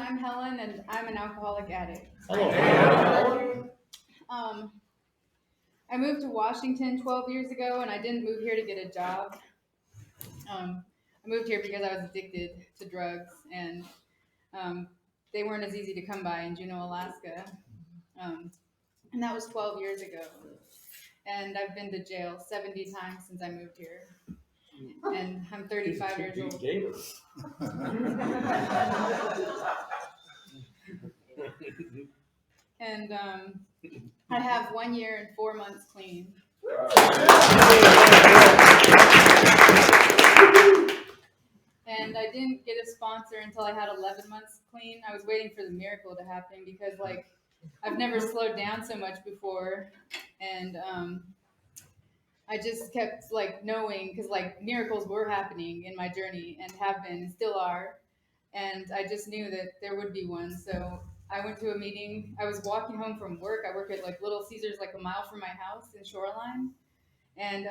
I'm Helen, and I'm an alcoholic addict. Hello. I moved to Washington 12 years ago, and I didn't move here to get a job. I moved here because I was addicted to drugs, and they weren't as easy to come by in Juneau, Alaska. And that was 12 years ago. And I've been to jail 70 times since I moved here. And I'm 35 years old. And I have 1 year and 4 months clean. And I didn't get a sponsor until I had 11 months clean. I was waiting for the miracle to happen because, I've never slowed down so much before. And I just kept, knowing, because, miracles were happening in my journey and have been and still are. And I just knew that there would be one. So I went to a meeting. I was walking home from work. I work at, Little Caesars, a mile from my house in Shoreline. And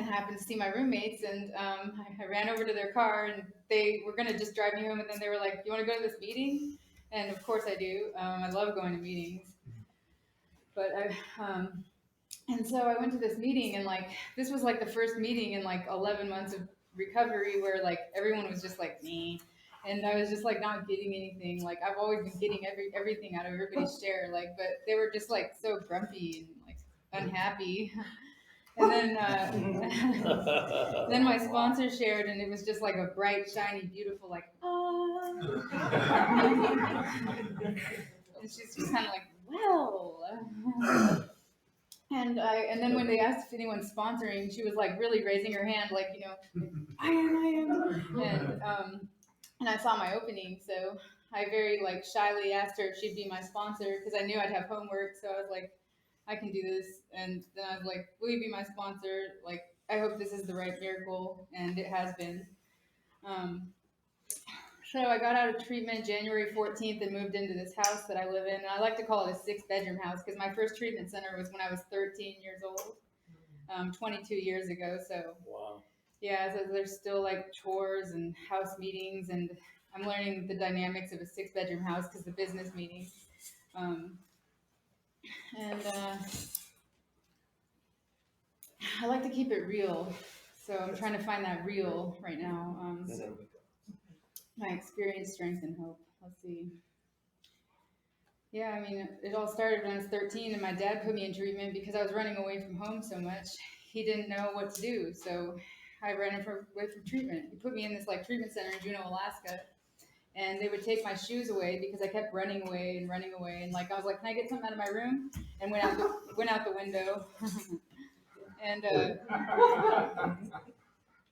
happened to see my roommates, and I ran over to their car, and they were gonna just drive me home, and then they were like, "You want to go to this meeting?" And of course I do. I love going to meetings, but and so I went to this meeting, and this was the first meeting in 11 months of recovery where everyone was just like me, and I was just not getting anything. I've always been getting everything out of everybody's share, but they were just so grumpy and unhappy. And then then my sponsor shared, and it was just a bright, shiny, beautiful, and she's just kind of well. And then when they asked if anyone's sponsoring, she was really raising her hand, I am. And I saw my opening, so I very shyly asked her if she'd be my sponsor because I knew I'd have homework. So I was like, I can do this. And then I was like, will you be my sponsor? I hope this is the right miracle, and it has been. So I got out of treatment January 14th and moved into this house that I live in. And I like to call it a 6-bedroom house because my first treatment center was when I was 13 years old, 22 years ago. So Wow. Yeah, so there's still chores and house meetings, and I'm learning the dynamics of a 6-bedroom house because the business meeting. And I like to keep it real, so I'm trying to find that real right now. My experience, strength, and hope. Let's see. Yeah, I mean, it all started when I was 13, and my dad put me in treatment because I was running away from home so much. He didn't know what to do, so I ran away from treatment. He put me in this treatment center in Juneau, Alaska, and they would take my shoes away because I kept running away, and I was like, "Can I get something out of my room?" And went out the window, and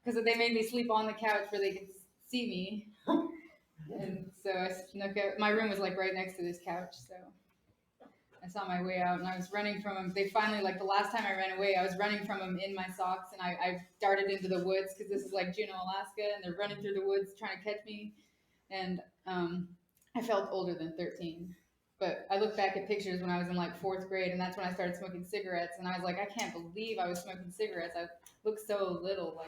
because they made me sleep on the couch where they could see me. And so I snuck out. My room was right next to this couch, so I saw my way out, and I was running from them. They finally, the last time I ran away, I was running from them in my socks, and I darted into the woods because this is Juneau, Alaska, and they're running through the woods trying to catch me. And I felt older than 13. But I look back at pictures when I was in 4th grade, and that's when I started smoking cigarettes. And I was like, I can't believe I was smoking cigarettes. I looked so little,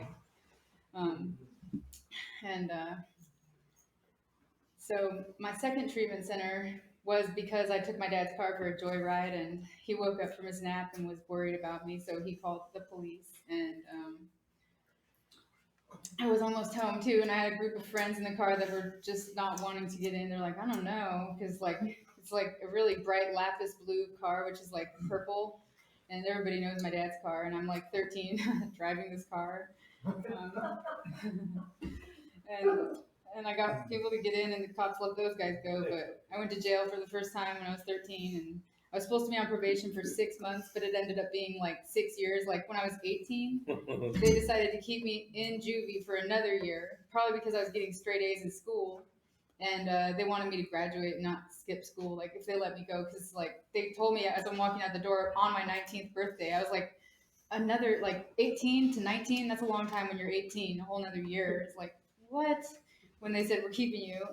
So my second treatment center was because I took my dad's car for a joyride, and he woke up from his nap and was worried about me, so he called the police. And I was almost home too, and I had a group of friends in the car that were just not wanting to get in. They're like, I don't know, because it's a really bright lapis blue car, which is purple, and everybody knows my dad's car, and I'm 13 driving this car. And I got people to get in, and the cops let those guys go. But I went to jail for the first time when I was 13, and I was supposed to be on probation for 6 months, but it ended up being 6 years. When I was 18, they decided to keep me in juvie for another year, probably because I was getting straight A's in school, and they wanted me to graduate and not skip school. If they let me go, because they told me as I'm walking out the door on my 19th birthday, I was like, another 18 to 19. That's a long time when you're 18. A whole another year. It's what? When they said we're keeping you.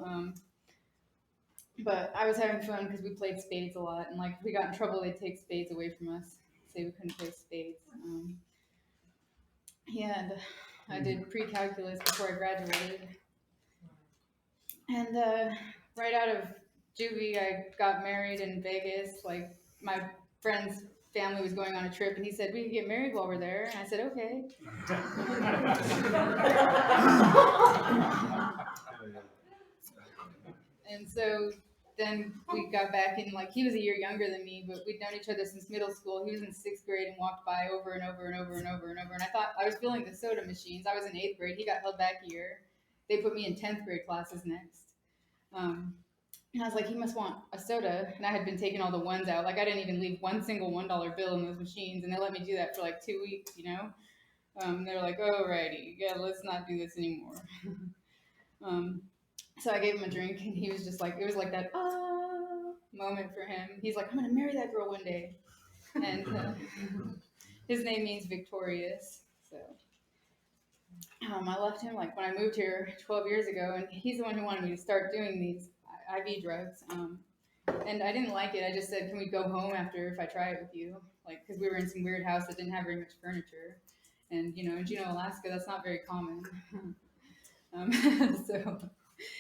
But I was having fun because we played spades a lot, and if we got in trouble, they'd take spades away from us, say we couldn't play spades. And I did pre-calculus before I graduated. And right out of juvie, I got married in Vegas. Like my friend's family was going on a trip, and he said we could get married while we're there. And I said okay. And so then we got back in, like, he was a year younger than me, but we'd known each other since middle school. He was in sixth grade and walked by over and over and over and over and over. And I thought I was filling the soda machines. I was in eighth grade. He got held back a year. They put me in 10th grade classes next. And I was like, he must want a soda. And I had been taking all the ones out. Like, I didn't even leave one single $1 bill in those machines. And they let me do that for like 2 weeks, you know? They're like, alrighty, yeah, let's not do this anymore. um, so I gave him a drink, and he was just like, it was like that moment for him. He's like, I'm gonna marry that girl one day, and his name means victorious. So I left him like when I moved here 12 years ago, and he's the one who wanted me to start doing these IV drugs. And I didn't like it. I just said, can we go home after if I try it with you? Like, because we were in some weird house that didn't have very much furniture, and you know, in Juneau, Alaska, that's not very common. So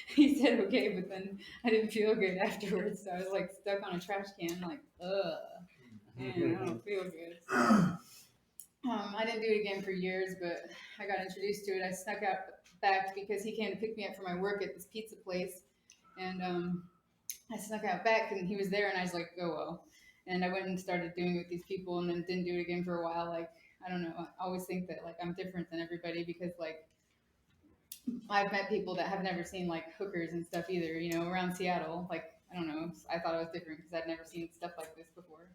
he said okay, but then I didn't feel good afterwards. So I was like stuck on a trash can, like, man, I don't feel good. I didn't do it again for years, but I got introduced to it. I snuck out back because he came to pick me up for my work at this pizza place, and I snuck out back, and he was there, and I was like, oh well. And I went and started doing it with these people, and then didn't do it again for a while. Like, I don't know. I always think that like I'm different than everybody because like I've met people that have never seen like hookers and stuff either, you know, around Seattle. Like, I don't know, I thought I was different because I'd never seen stuff like this before.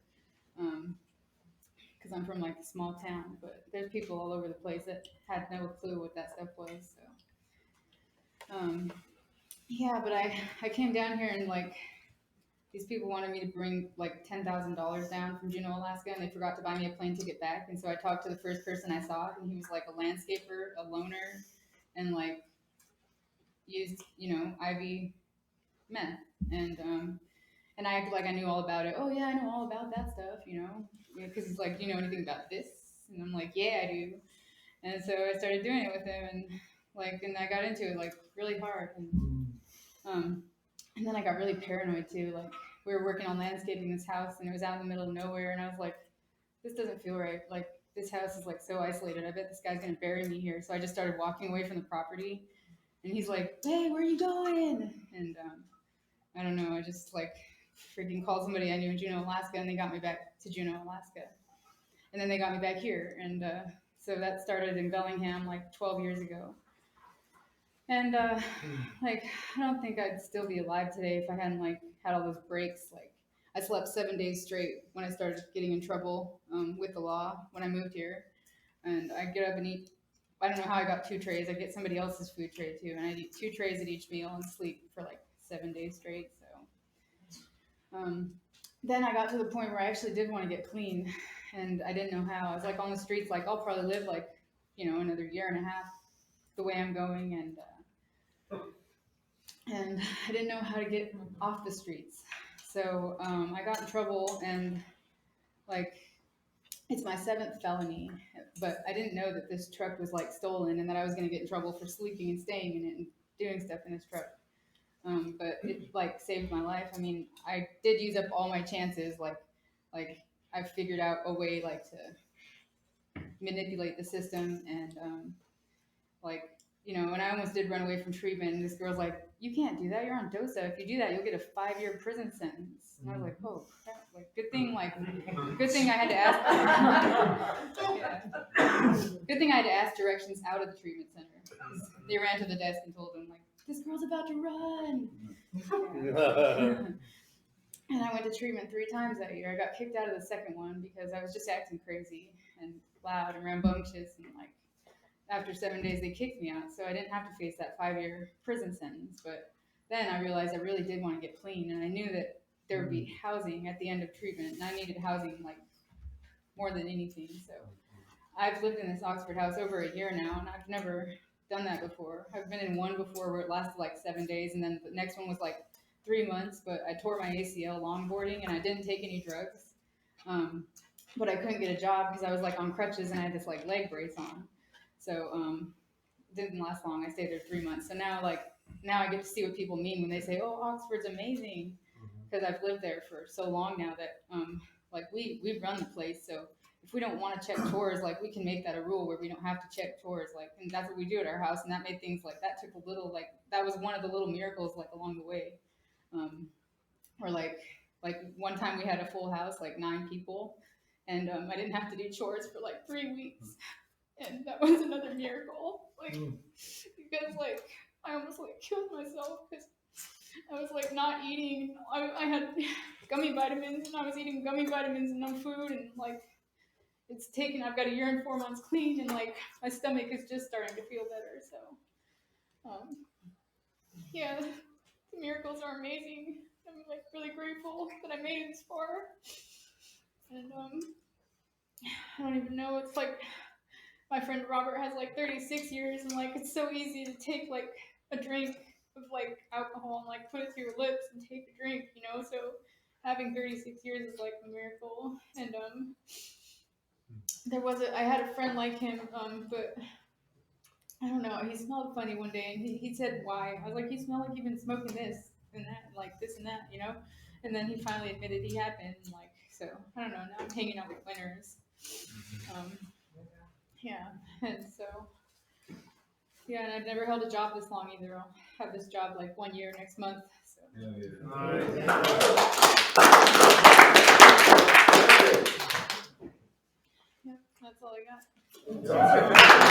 Because I'm from like a small town, but there's people all over the place that had no clue what that stuff was. So, yeah, but I came down here and like these people wanted me to bring like $10,000 down from Juneau, Alaska, and they forgot to buy me a plane ticket back. And so I talked to the first person I saw, and he was like a landscaper, a loner, and like used, you know, IV meth, and I acted like I knew all about it. Oh yeah, I know all about that stuff, you know, because he's like, do you know anything about this? And I'm like, yeah, I do. And so I started doing it with him, and I got into it like really hard, um, and then I got really paranoid too. Like we were working on landscaping this house, and it was out in the middle of nowhere, and I was like, this doesn't feel right. Like this house is like so isolated. I bet this guy's gonna bury me here. So I just started walking away from the property, and he's like, hey, where are you going? And I don't know. I just like freaking called somebody I knew in Juneau, Alaska, and they got me back to Juneau, Alaska. And then they got me back here. And so that started in Bellingham like 12 years ago. And like, I don't think I'd still be alive today if I hadn't like had all those breaks. Like, I slept 7 days straight when I started getting in trouble with the law when I moved here. And I get up and eat. I don't know how I got 2 trays. I get somebody else's food tray too, and I eat 2 trays at each meal and sleep for like 7 days straight. So then I got to the point where I actually did want to get clean, and I didn't know how. I was like on the streets, like I'll probably live like, you know, another year and a half the way I'm going, and I didn't know how to get off the streets. So I got in trouble, and like it's my 7th felony, but I didn't know that this truck was like stolen and that I was going to get in trouble for sleeping and staying in it and doing stuff in this truck. But it like saved my life. I mean, I did use up all my chances. Like I figured out a way like to manipulate the system, and like, you know, and I almost did run away from treatment. And this girl's like, "You can't do that. You're on DOSA. If you do that, you'll get a 5-year prison sentence." And I was like, "Oh crap!" Like, good thing I had to ask. Yeah. Good thing I had to ask directions out of the treatment center. They ran to the desk and told them like, "This girl's about to run." Yeah. And I went to treatment 3 times that year. I got kicked out of the second one because I was just acting crazy and loud and rambunctious, and like after 7 days they kicked me out, so I didn't have to face that 5-year prison sentence. But then I realized I really did want to get clean, and I knew that there would be housing at the end of treatment, and I needed housing like more than anything. So I've lived in this Oxford house over a year now, and I've never done that before. I've been in one before where it lasted like 7 days, and then the next one was like 3 months, but I tore my ACL longboarding, and I didn't take any drugs. But I couldn't get a job because I was like on crutches and I had this like leg brace on. So it didn't last long. I stayed there 3 months. So now like now I get to see what people mean when they say, "Oh, Oxford's amazing," because I've lived there for so long now that like we run the place. So if we don't want to check tours, like we can make that a rule where we don't have to check tours. Like, and that's what we do at our house, and that made things like that took a little like that was one of the little miracles like along the way. Or like one time we had a full house, like 9 people, and I didn't have to do chores for like 3 weeks, and that was another miracle. Like because like I almost like killed myself because I was like not eating. I had gummy vitamins, and I was eating gummy vitamins and no food, and like it's taken. I've got a year and 4 months clean, and like my stomach is just starting to feel better. So, yeah, the miracles are amazing. I'm like really grateful that I made it this far, and I don't even know. It's like my friend Robert has like 36 years, and like it's so easy to take like a drink of like alcohol and like put it to your lips and take a drink, you know. So having 36 years is like a miracle. And I had a friend like him, but I don't know. He smelled funny one day, and he said why. I was like, you smell like you've been smoking this and that, like this and that, you know. And then he finally admitted he had been, like, so I don't know. Now I'm hanging out with winners. Yeah, and so. Yeah, and I've never held a job this long either. I'll have this job like 1 year next month. So. Yeah, that's all I got.